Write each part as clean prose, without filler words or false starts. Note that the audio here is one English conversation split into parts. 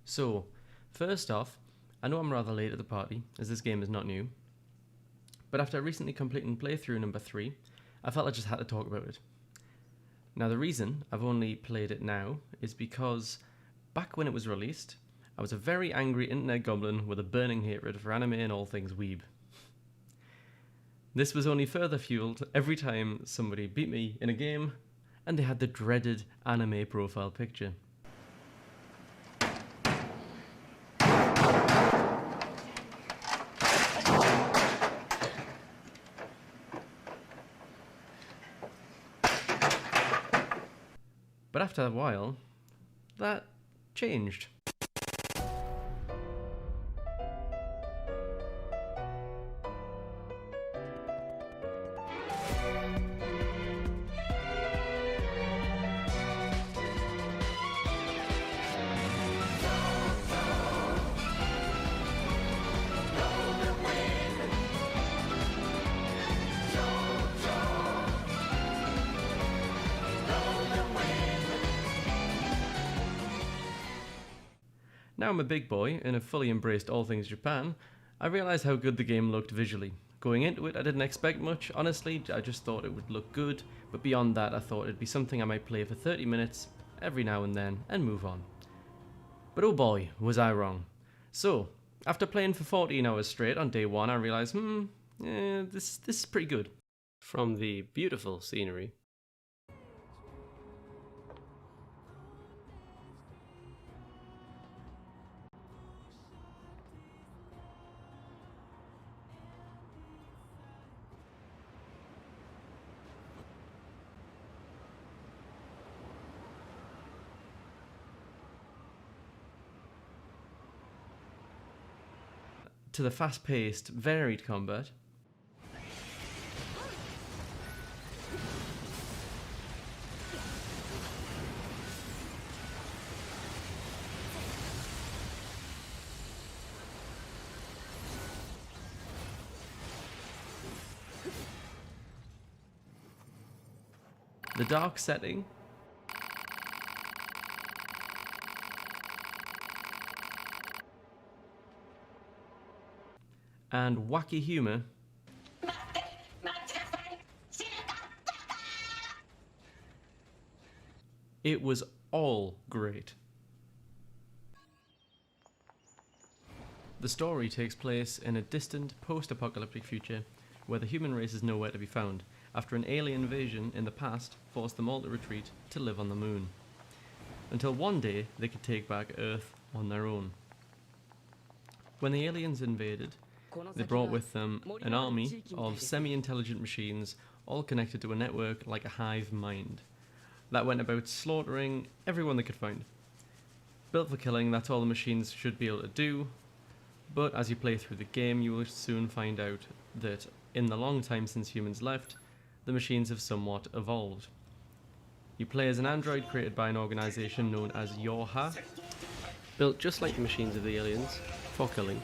So, first off, I know I'm rather late at the party, as this game is not new, but after recently completing playthrough number 3, I felt I just had to talk about it. Now the reason I've only played it now is because back when it was released, I was a very angry internet goblin with a burning hatred for anime and all things weeb. This was only further fueled every time somebody beat me in a game and they had the dreaded anime profile picture. But after a while, that changed. Now I'm a big boy and have fully embraced all things Japan, I realised how good the game looked visually. Going into it, I didn't expect much, honestly, I just thought it would look good, but beyond that I thought it'd be something I might play for 30 minutes, every now and then, and move on. But oh boy, was I wrong. So, after playing for 14 hours straight on day 1, I realised, this is pretty good. From the beautiful scenery, to the fast-paced, varied combat, the dark setting, and wacky humour, it was all great. The story takes place in a distant, post-apocalyptic future where the human race is nowhere to be found, after an alien invasion in the past forced them all to retreat to live on the moon, until one day they could take back Earth on their own. When the aliens invaded, they brought with them an army of semi-intelligent machines, all connected to a network like a hive mind, that went about slaughtering everyone they could find. Built for killing, that's all the machines should be able to do, but as you play through the game you will soon find out that in the long time since humans left, the machines have somewhat evolved. You play as an android created by an organisation known as Yorha, built just like the machines of the aliens, for killing,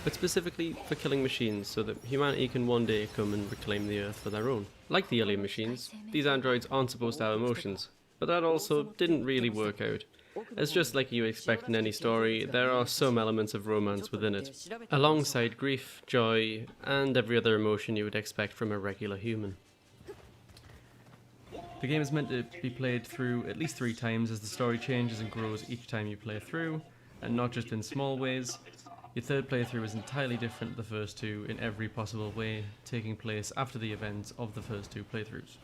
but specifically for killing machines so that humanity can one day come and reclaim the Earth for their own. Like the alien machines, these androids aren't supposed to have emotions, but that also didn't really work out. As just like you expect in any story, there are some elements of romance within it, alongside grief, joy, and every other emotion you would expect from a regular human. The game is meant to be played through at least 3 times as the story changes and grows each time you play through, and not just in small ways. Your third playthrough is entirely different to the first 2 in every possible way, taking place after the events of the first 2 playthroughs.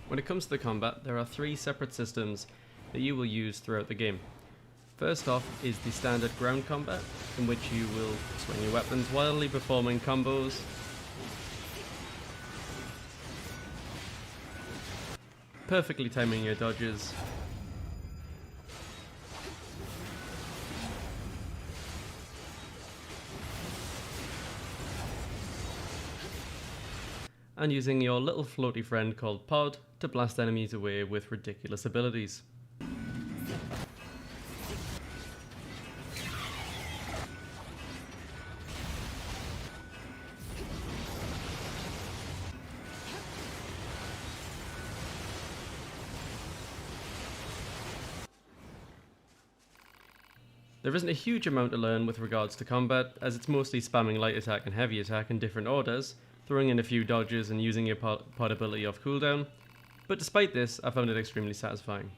When it comes to the combat, there are 3 separate systems that you will use throughout the game. First off is the standard ground combat, in which you will swing your weapons wildly, performing combos, perfectly timing your dodges, and using your little floaty friend called Pod to blast enemies away with ridiculous abilities. There isn't a huge amount to learn with regards to combat, as it's mostly spamming light attack and heavy attack in different orders, throwing in a few dodges and using your pod ability off cooldown, but despite this, I found it extremely satisfying.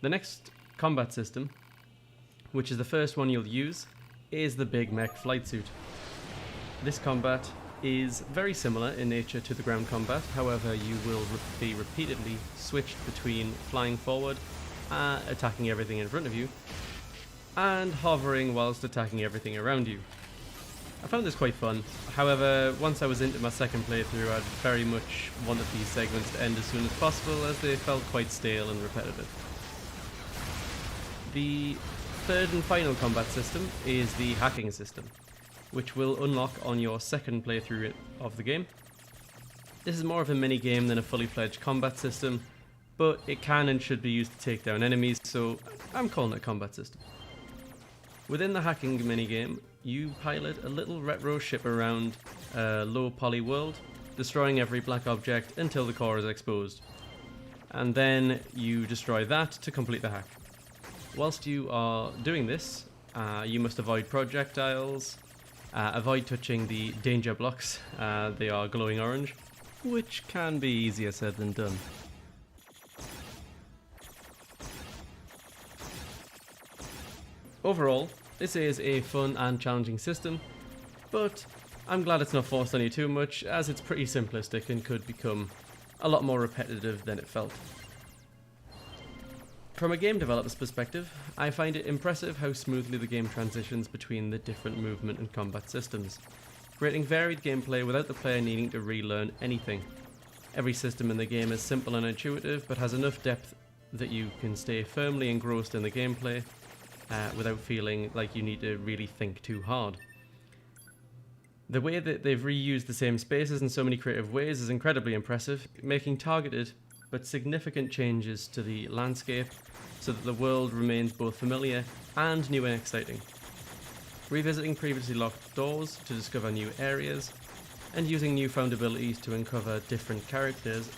The next combat system, which is the first one you'll use, is the Big Mech flight suit. This combat is very similar in nature to the ground combat, however you will be repeatedly switched between flying forward, attacking everything in front of you, and hovering whilst attacking everything around you. I found this quite fun, however once I was into my second playthrough I'd very much wanted these segments to end as soon as possible as they felt quite stale and repetitive. The third and final combat system is the hacking system, which will unlock on your second playthrough of the game. This is more of a mini game than a fully fledged combat system, but it can and should be used to take down enemies, so I'm calling it a combat system. Within the hacking minigame, you pilot a little retro ship around a low poly world, destroying every black object until the core is exposed. And then you destroy that to complete the hack. Whilst you are doing this, you must avoid projectiles, avoid touching the danger blocks, they are glowing orange, which can be easier said than done. Overall, this is a fun and challenging system, but I'm glad it's not forced on you too much, as it's pretty simplistic and could become a lot more repetitive than it felt. From a game developer's perspective, I find it impressive how smoothly the game transitions between the different movement and combat systems, creating varied gameplay without the player needing to relearn anything. Every system in the game is simple and intuitive, but has enough depth that you can stay firmly engrossed in the gameplay, without feeling like you need to really think too hard. The way that they've reused the same spaces in so many creative ways is incredibly impressive, making targeted but significant changes to the landscape so that the world remains both familiar and new and exciting. Revisiting previously locked doors to discover new areas, and using newfound abilities to uncover different characters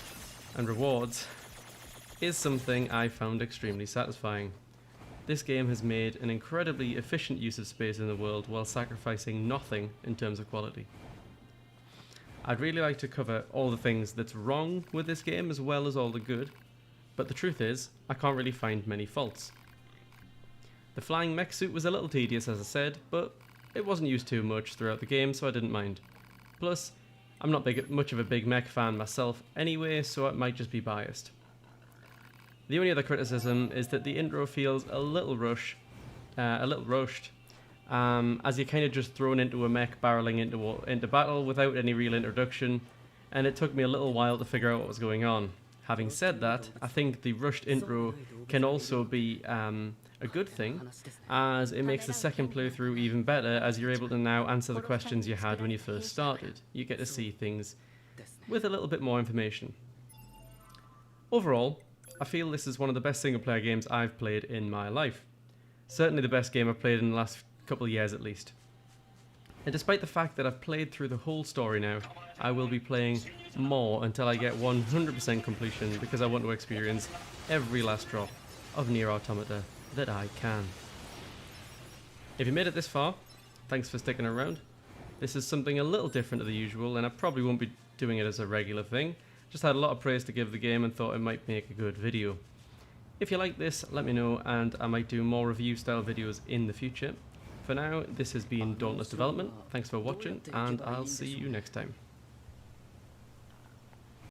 and rewards is something I found extremely satisfying. This game has made an incredibly efficient use of space in the world while sacrificing nothing in terms of quality. I'd really like to cover all the things that's wrong with this game as well as all the good, but the truth is, I can't really find many faults. The flying mech suit was a little tedious as I said, but it wasn't used too much throughout the game, so I didn't mind. Plus, I'm not much of a Big Mech fan myself anyway, so I might just be biased. The only other criticism is that the intro feels a little rushed, as you're kind of just thrown into a mech barreling into battle without any real introduction, and it took me a little while to figure out what was going on. Having said that, I think the rushed intro can also be a good thing, as it makes the second playthrough even better, as you're able to now answer the questions you had when you first started. You get to see things with a little bit more information. Overall, I feel this is one of the best single player games I've played in my life. Certainly the best game I've played in the last couple of years at least. And despite the fact that I've played through the whole story now, I will be playing more until I get 100% completion, because I want to experience every last drop of Nier Automata that I can. If you made it this far, thanks for sticking around. This is something a little different to the usual, and I probably won't be doing it as a regular thing. Just had a lot of praise to give the game and thought it might make a good video. If you like this, let me know, and I might do more review style videos in the future. For now, this has been Dauntless Development. Thanks for watching, and I'll see you next time.